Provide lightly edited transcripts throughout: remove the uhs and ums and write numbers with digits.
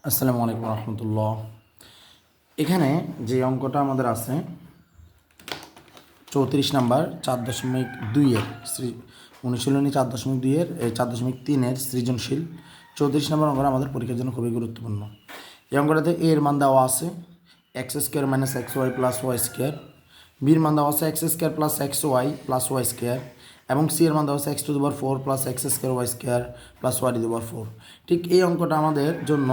আসসালামু আলাইকুম রহমতুল্লাহ। এখানে যে অঙ্কটা আমাদের আছে 34 নাম্বার 4.2-এর অনুশীলনী 4.2-এর 4.3-এর সৃজনশীল 34 নম্বর অঙ্কটা আমাদের পরীক্ষার জন্য খুবই গুরুত্বপূর্ণ। এই অঙ্কটাতে এর মান দেওয়া আছে X square minus x Y plus Y square, বির মান দেওয়া আছে X square plus x Y plus Y square এবং সি এর মান দেওয়া আছে X to the power 4 plus x square Y square plus Y to the power 4। ঠিক এই অঙ্কটা আমাদের জন্য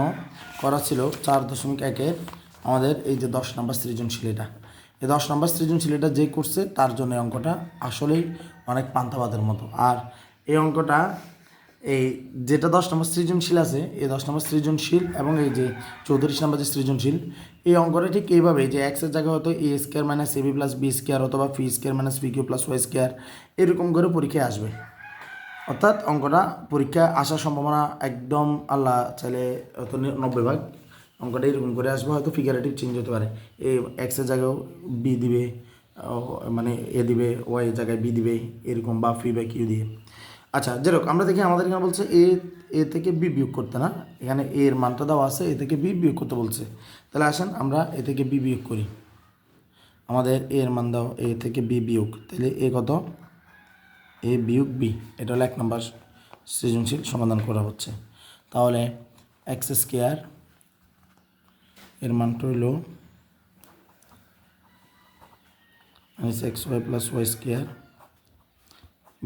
করা ছিল 4.1-এর আমাদের এই যে 10 নম্বর সৃজনশীল। এটা এই 10 নম্বর সৃজনশীল এটা যে করছে তার জন্য এই অঙ্কটা আসলেই অনেক পান্তাবাদের মতো। আর এই অঙ্কটা এই যেটা 10 নম্বর সৃজনশীল আছে এই 10 নম্বর সৃজনশীল এবং এই যে 34 নম্বর যে সৃজনশীল এই অঙ্কটা ঠিক এইভাবে যে এক্সের জায়গায় হয়তো A square minus AB plus B square অথবা phi square minus P Q plus Y square এরকম করে পরীক্ষায় আসবে। অর্থাৎ অঙ্কটা পরীক্ষায় আসার সম্ভাবনা একদম আল্লাহ চাইলে হয়তো 90 ভাগ অঙ্কটা এরকম করে আসবে। হয়তো ফিগারেটিভ চেঞ্জ হতে পারে, এই এক্সের জায়গায় বি দিবে, মানে এ দিবে, ওয়াই জায়গায় বি দিবে এরকম, বা ফি বা কিউ দিয়ে। আচ্ছা, যেরকম আমরা দেখি আমাদের এখানে বলছে এ থেকে বি বিয়োগ করতে, না এখানে এর মানটা দেওয়া আছে, এ থেকে বি বিয়োগ করতে বলছে। তাহলে আসেন আমরা এ থেকে বি বিয়োগ করি। আমাদের এর মান দাও এ থেকে বি বিয়োগ, তাহলে এ কত, এ বিয়োগ বি, এটা হলো 1 নম্বর সৃজনশীল সমাধান করা হচ্ছে। তাহলে এক্স স্কোয়ার এর মানটা হইল x Y plus Y square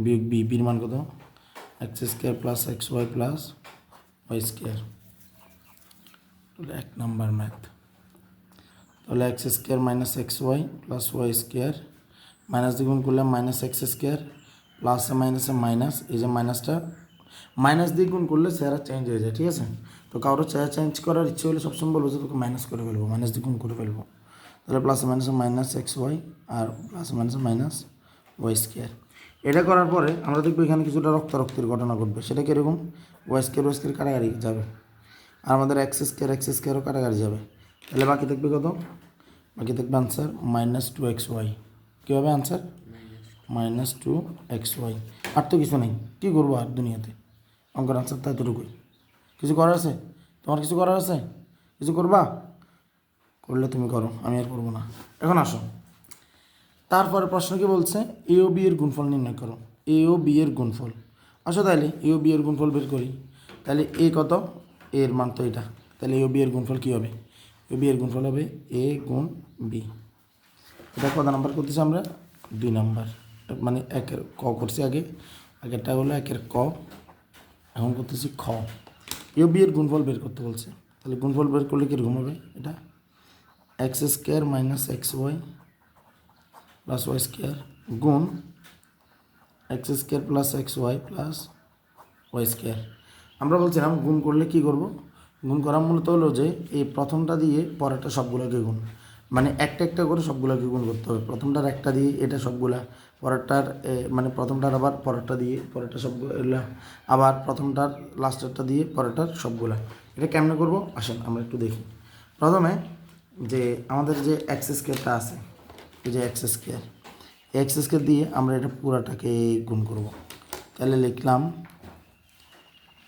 বিয়োগ বি, বির মান কত, x square plus x Y plus Y square, 1 নম্বর ম্যাথ। তাহলে x square minus x Y plus Y square, minus দ্বিগুণ করলে মাইনাস এক্স স্কোয়ার প্লাসে মাইনাসে মাইনাস, এই যে মাইনাসটা মাইনাস দিয়ে গুণ করলে চেহারা চেঞ্জ হয়ে যায়, ঠিক আছে। তো কারোর চেহারা চেঞ্জ করার ইচ্ছে হলে সবসময় বলবো যে তোকে মাইনাস করে ফেলবো, মাইনাস দিয়ে গুণ করে ফেলবো। তাহলে প্লাসে মাইনাসে মাইনাস এক্স ওয়াই আর প্লাসে মাইনাসে মাইনাস ওয়াই স্কোয়ার। এটা করার পরে আমরা দেখবো এখানে কিছুটা রক্তারক্তির ঘটনা ঘটবে। সেটা কীরকম, ওয়াই স্কোয়ার কাটাকাটি যাবে আর আমাদের এক্স স্কোয়ারও কাটাকাটি যাবে। তাহলে বাকি থাকবে কত, বাকি থাকবে আনসার -2xy। কী হবে আনসার, -2xy। আর তো কিছু নেই, কী করবো আর দুনিয়াতে, অঙ্কের আনসার তো এতটুকুই। কিছু করার আছে তোমার, কিছু করার আছে, কিছু করবা, করলে তুমি করো, আমি আর করবো না। এখন আসো, তারপরে প্রশ্ন কি বলছে, এ ও বি এর গুণফল নির্ণয় করো। এ ও বি এর গুণফল, আসো তাহলে এ ও বি এর গুণফল বের করি। তাহলে এ কত, এর মান তো এটা, তাহলে এ ও বি এর গুণফল কী হবে, এ বি এর গুণফল হবে এ গুণ বি। এটা কত নাম্বার করতেছি আমরা, 2 নাম্বার, মানে একের ক করছি আগে, আগেরটা হলো একের ক, এখন করতেছি খ। এ বি এর গুণফল বের করতে বলছে। তাহলে গুণফল বের করলে কীরকম হবে, এটা x square minus x Y plus Y square গুণ X square plus x Y plus Y square. আমরা বলছিলাম গুণ করলে কি করব, গুণ করা মূলত হলো যে এই প্রথমটা দিয়ে পরেরটা সবগুলোকে গুণ, মানে একটা একটা করে সবগুলোকে গুণ করতে হবে। প্রথমটার একটা দিয়ে এটা সবগুলা, পরেরটার মানে প্রথমটার আবার পরেরটা দিয়ে পরেরটা সবগুলা, আবার প্রথমটার লাস্টেরটা দিয়ে পরেরটার সবগুলা। এটা কেমনে করব আসেন আমরা একটু দেখি। প্রথমে যে আমাদের যে এক্স স্কোয়ারটা আছে, এই যে এক্স স্কোয়ার দিয়ে আমরা এটা পুরাটাকে গুণ করব। তাহলে লিখলাম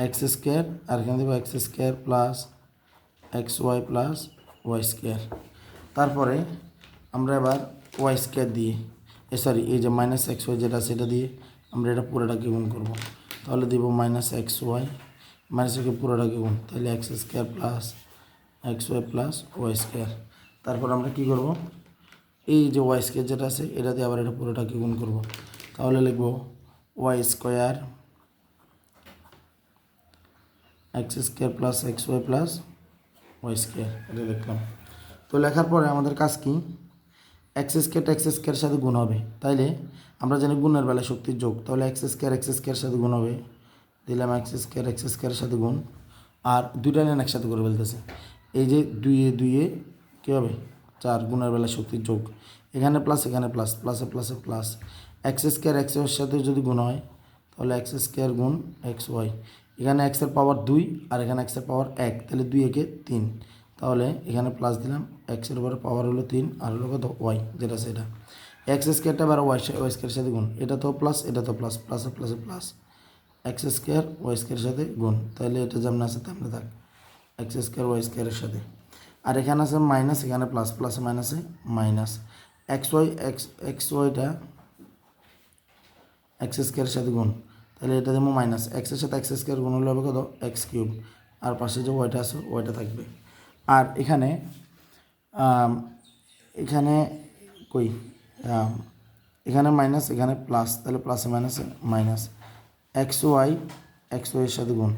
এক্স স্কোয়ার আর এখানে দেবো x square plus x Y plus Y square. তারপরে আমরা এবার ওয়াই স্কোয়ার দিয়ে সরি এই যে মাইনাস এক্স ওয়াই যেটা সেটা দিয়ে আমরা এটা পুরোটাকে গুণ করব। তাহলে দিব মাইনাস এক্স ওয়াই মাইনাস একে পুরোটাকে গুণ, তাহলে x square plus x Y plus Y square. তারপর আমরা কী করব, এই যে ওয়াই স্কোয়ার যেটা আছে এটা দিয়ে আবার এটা পুরোটাকে গুণ করব। তাহলে লিখব y square x square plus x Y plus Y square, এটা লিখলাম। তো লেখার পরে আমাদের কাজ কি, এক্স স্কোয়ারের সাথে গুণ হবে। তাইলে আমরা জানি গুণের বেলায় শক্তির যোগ, তাহলে এক্স স্কোয়ারের সাথে গুণ হবে, দিলাম এক্স স্কোয়ারের সাথে গুণ, আর দুইটা লাইন একসাথে করে ফেলতেছে। এই যে দুইয়ে কী হবে 4, গুণের বেলায় শক্তির যোগ, এখানে প্লাস এখানে প্লাস, প্লাসে প্লাসে প্লাস, এক্স স্কোয়ার এক্স ওয়াইয়ের সাথে যদি গুণ হয় তাহলে এক্স স্কোয়ার গুণ এক্স ওয়াই, এখানে এক্সের পাওয়ার 2 আর এখানে এক্সের পাওয়ার 1, তাহলে 2 একে 3, তাহলে এখানে প্লাস দিলাম, এক্সের উপরে পাওয়ার হলো 3 আর হলো কত ওয়াই যেটা সেটা, এক্স স্কোয়ারটা আবার ওয়াই স্কোয়ারের সাথে গুণ, এটা তো প্লাস এটা তো প্লাস, প্লাসে প্লাসে প্লাস, এক্স স্কোয়ার ওয়াই স্কোয়ারের সাথে গুণ, তাহলে এটা যেমন আছে তেমনি থাক। এক্স স্কোয়ার ওয়াই স্কোয়ারের সাথে, আর এখানে আছে মাইনাস, এখানে প্লাস, প্লাসে মাইনাসে মাইনাস, এক্স ওয়াই এক্স ওয়াইটা এক্স স্কোয়ারের সাথে গুণ, তাহলে এটা দেবো মাইনাস, এক্সের সাথে এক্স স্কোয়ার গুণ হলে হবে কত এক্স কিউব, আর পাশে যে ওয়াইটা আছে ওয়াইটা থাকবে। আর এখানে এখানে কই এখানে মাইনাস, এখানে প্লাস, তাহলে প্লাসে মাইনাসে মাইনাস, এক্স ওয়াইয়ের সাথে গুণ,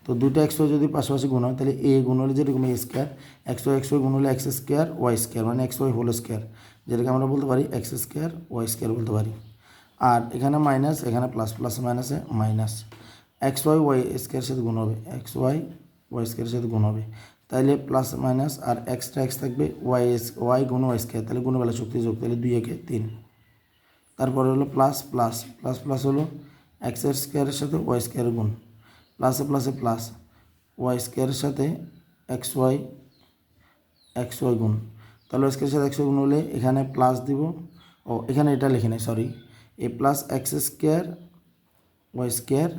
তো দুটো এক্স ওয়াই যদি পাশাপাশি গুণ হয় তাহলে এ গুণ হলে যেরকম এ স্কোয়ার, এক্স ওয়াই গুণ হলে এক্স স্কোয়ার ওয়াই স্কোয়ার, মানে এক্স ওয়াই হোল স্কোয়ার, যেটাকে আমরা বলতে পারি এক্স স্কোয়ার ওয়াই স্কোয়ার বলতে পারি। আর এখানে মাইনাস, এখানে প্লাস, প্লাসে মাইনাসে মাইনাস, এক্স ওয়াই স্কোয়ারের সাথে গুণ হবে, এক্স ওয়াই স্কোয়ারের সাথে গুণ হবে, তাইলে প্লাস মাইনাস আর এক্সট্রা এক্স থাকবে, ওয়াই গুণ ওয়াই স্কোয়ার, তাহলে গুণবেলা শক্তি যোগ, তাহলে 2 একে 3, তারপরে হলো প্লাস প্লাস প্লাস প্লাস হলো এক্সের স্কোয়ারের সাথে ওয়াই স্কোয়ার গুণ, প্লাসে প্লাসে প্লাস, ওয়াই স্কোয়ারের সাথে এক্স ওয়াই গুণ, তাহলে ওয়াই স্কোয়ারের সাথে এক্স ওয়াই গুণ হলে এখানে প্লাস দিব, ও এখানে এটা লিখে নেই sorry, A plus x square Y square,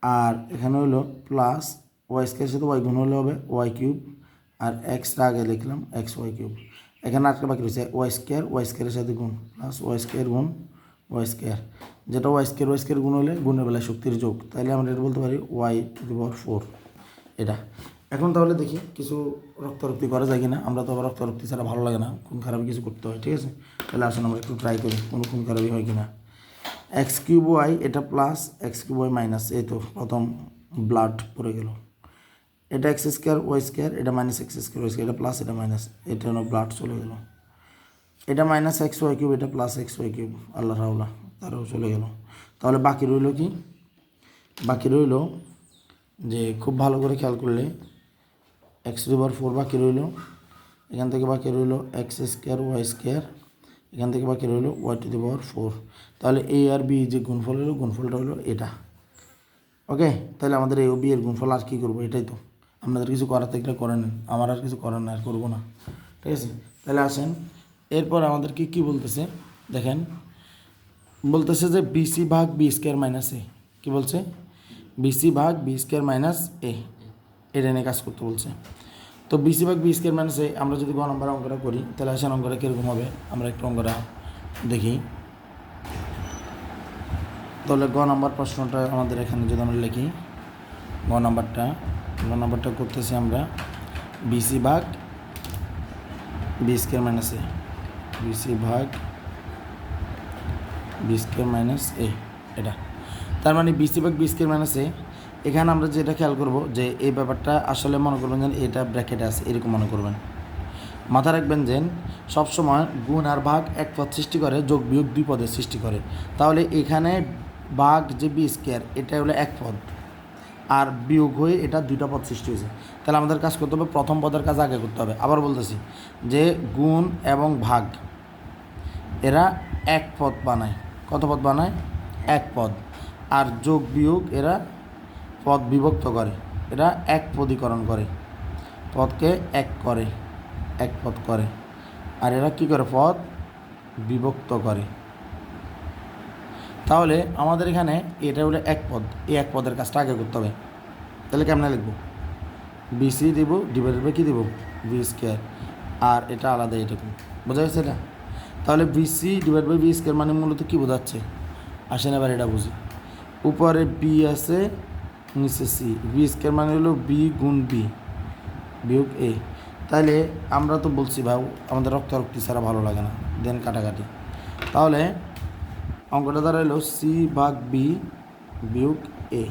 আর এখানে হলো প্লাস ওয়াই স্কোয়ারের সাথে ওয়াই গুণ হলে হবে ওয়াই কিউব, আর এক্সটা আগে লিখলাম এক্স ওয়াই কিউব, এখানে আরেকটা বাকি রয়েছে ওয়াই স্কোয়ারের সাথে গুণ, প্লাস ওয়াই স্কোয়ার গুণ ওয়াই স্কোয়ার, যেটা ওয়াই স্কোয়ার গুণ হলে গুণের বেলায় শক্তির যোগ, তাহলে আমরা এটা বলতে পারি ওয়াই টু দি পাওয়ার 4 এটা। এখন তাহলে দেখি কিছু রক্তারক্তি করা যায় কিনা, আমরা তো আবার রক্তারক্তি ছাড়া ভালো লাগে না, খুন খারাপি কিছু করতে হয়, ঠিক আছে, তাহলে আসুন আমরা একটু ট্রাই করি কোনো খুন খারাপি হয় কিনা। এক্স কিউব ওয়াই এটা plus, x cube y minus, এই তো প্রথম ব্লাড পড়ে গেল, এটা এক্স স্কোয়ার ওয়াই স্কোয়ার, এটা minus x square Y square, এটা প্লাস এটা মাইনাস, এটা হলো ব্লাড চলে গেল, এটা মাইনাস এক্স ওয়াই কিউব, এটা প্লাস এক্স ওয়াই কিউব, আল্লাহ রাউলা তারও চলে গেল। তাহলে বাকি রইল কি, বাকি রইল যে খুব ভালো করে খেয়াল করলে এক্স টু দি পাওয়ার 4 বাকি রইল, এখান থেকে বাকি রইল এক্স স্কোয়ার ওয়াই স্কোয়ার, এখান থেকে বাকি রইল ওয়াই টু দি পাওয়ার 4, তাহলে এ আর বি যে গুণফল হলো গুণফলটা হলো এটা। ওকে, তাহলে আমাদের এ ও বি এর গুণফল আর কী করবো, এটাই তো, আপনাদের কিছু করার থেকে করে নেন, আমার আর কিছু করার না, আর করবো না, ঠিক আছে। তাহলে আসেন এরপর আমাদেরকে কী বলতেছে দেখেন, বলতেছে যে বিসি ভাগ বি স্কোয়ার মাইনাস এ, কী বলছে বিসি ভাগ বি স্কোয়ার মাইনাস এ, এটা নিয়ে কাজ করতে বলছে। তো বিসি ভাগ বি স্কোয়ার মাইনাস এ আমরা যদি গ নম্বর অঙ্কটা করি তাহলে আসেন অঙ্কটা কীরকম হবে আমরা একটু অঙ্কটা দেখি। তাহলে গ নম্বর প্রশ্নটা আমাদের এখানে যদি আমরা লিখি, গ নম্বরটা করতেছি আমরা বিসি ভাগ বি স্কোয়ার মাইনাস এ, বিসি ভাগ বি স্কোয়ার মাইনাস এ, এটা তার মানে বিসি ভাগ বি স্কোয়ার মাইনাস এ। এখানে আমরা যেটা খেয়াল করব যে এই ব্যাপারটা আসলে মনে করবেন যে এটা ব্র্যাকেটে আছে এরকম মনে করবেন, মাথা রাখবেন যে সবসময় গুণ আর ভাগ এক পদ সৃষ্টি করে, যোগ বিয়োগ 2 পদের সৃষ্টি করে। তাহলে এখানে ভাগ যে বি স্কোয়ার এটা হলো এক পদ, আর বিয়োগ হয়ে এটা 2টা পদ সৃষ্টি হয়েছে। তাহলে আমাদের কাজ করতে হবে, প্রথম পদের কাজ আগে করতে হবে। আবার বলতেছি যে গুণ এবং ভাগ এরা এক পদ বানায়, কত পদ বানায় এক পদ, আর যোগ বিয়োগ এরা পদ বিভক্ত করে, এরা এক পদীকরণ করে, পদকে এক পদ করে, আর এরা কী করে পদ বিভক্ত করে। তাহলে আমাদের এখানে এটা হলো এক পদ, এই এক পদের কাজটা আগে করতে হবে। তাহলে কেমনে লিখব, বিসি দেব ডিভাইডেড বাই কী দেবো বি স্কোয়ার, আর এটা আলাদা এটুকু, বোঝা যাচ্ছে এটা। তাহলে bc divide by b square মানে মূলত কী বোঝাচ্ছে আসেন এবার এটা বুঝি। উপরে বি আছে নিচে সি, বি স্কোয়ার মানে হলো বি গুণ বি বিয়োগ এ। তাহলে আমরা তো বলছি ভাই আমাদের রক্তারক্তি ছাড়া ভালো লাগে না, দেন কাটাকাটি। তাহলে অঙ্কটা দাঁড়াইলো সি ভাগ বি বিয়োগ এ।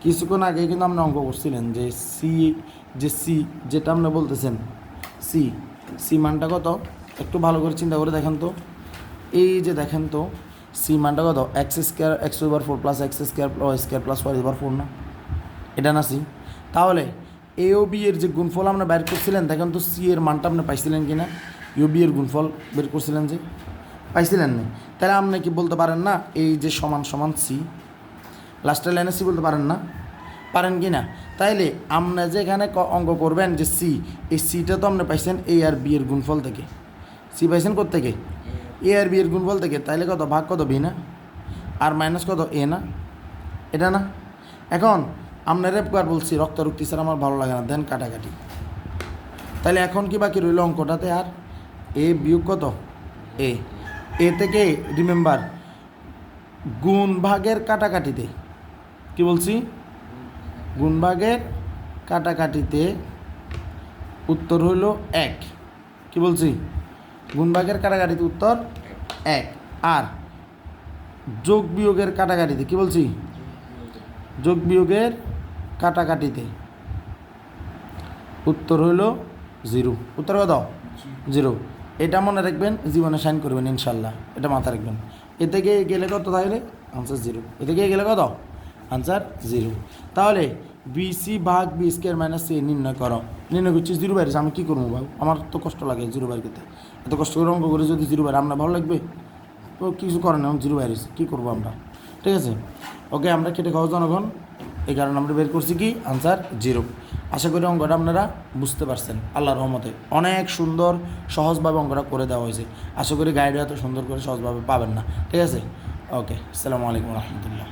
কিছুক্ষণ আগে কিন্তু আপনি অঙ্ক করছিলেন যে সি যেটা আপনি বলতেছেন সি মানটা কত, একটু ভালো করে চিন্তা করে দেখেন তো, এই যে দেখেন তো সি মানটা কত, x square x over 4 plus x square Y square plus y over 4 না, এটা না সি। তাহলে এ ও বি এর যে গুণফল আমরা বের করছিলেন দেখেন তো সি এর মানটা আপনি পাইছিলেন কি না, ইউ বি এর গুণফল বের করছিলেন যে পাইছিলেন না, তাহলে আপনি কি বলতে পারেন না এই যে সমান সমান সি, লাস্টের লাইনে সি বলতে পারেন না, পারেন কি না। তাইলে আপনি যে এখানে অঙ্ক করবেন যে সি, এই সিটা তো আপনি পাইছেন এ আর বি এর গুণফল থেকে, সি পাইছেন কোত্থেকে এ আর বি এর গুণফল থেকে, তাইলে কত ভাগ কত বি না, আর মাইনাস কত এ না, এটা না। এখন আপনার একবার বলছি রক্তারক্তি স্যার আমার ভালো লাগে না, দেন কাটাকাটি। তাহলে এখন কি বাকি রইল অঙ্কটাতে? আর এ বিয়োগ কত? এ থেকে রিমেম্বার গুণ ভাগের কাটাকাটিতে, কি বলছি? গুণ ভাগের কাটাকাটিতে উত্তর হইল 1। কি বলছি? গুণ ভাগের কাটাকাটিতে উত্তর 1। আর যোগ বিয়োগের কাটাকাটিতে, কি বলছি? যোগ বিয়োগের কাটাকাটিতে উত্তর হইল 0। উত্তর কত? 0। এটা মনে রাখবেন, জীবনে সাইন করবেন ইনশাল্লাহ, এটা মাথা রাখবেন। এ থেকে গেলে কত? তাহলে আনসার 0। এ থেকে গেলে কত? আনসার 0। তাহলে বিসি ভাগ বি স্কোয়ার মাইনাস সি নির্ণয় করো। নির্ণয় করছি 0 বাইরে, আমি কী করবো বাবু? আমার তো কষ্ট লাগে 0 বাইর করতে। এত কষ্ট করে অঙ্ক করে যদি 0 বাইরে, আপনার ভালো লাগবে? তো কিছু করেন, এখন 0 বাইরে কী করবো আমরা? ঠিক আছে, ওকে, আমরা কেটে খাওয়া জনগণ, এই কারণে আমরা বের করছি কি আনসার 0। আশা করি অঙ্কটা আপনারা বুঝতে পারছেন আল্লাহর রহমতে। অনেক সুন্দর সহজভাবে অঙ্কটা করে দেওয়া হয়েছে। আশা করি গাইডে এত সুন্দর করে সহজভাবে পাবেন না। ঠিক আছে, ওকে, আসসালামু আলাইকুম রহমতুল্লাহ।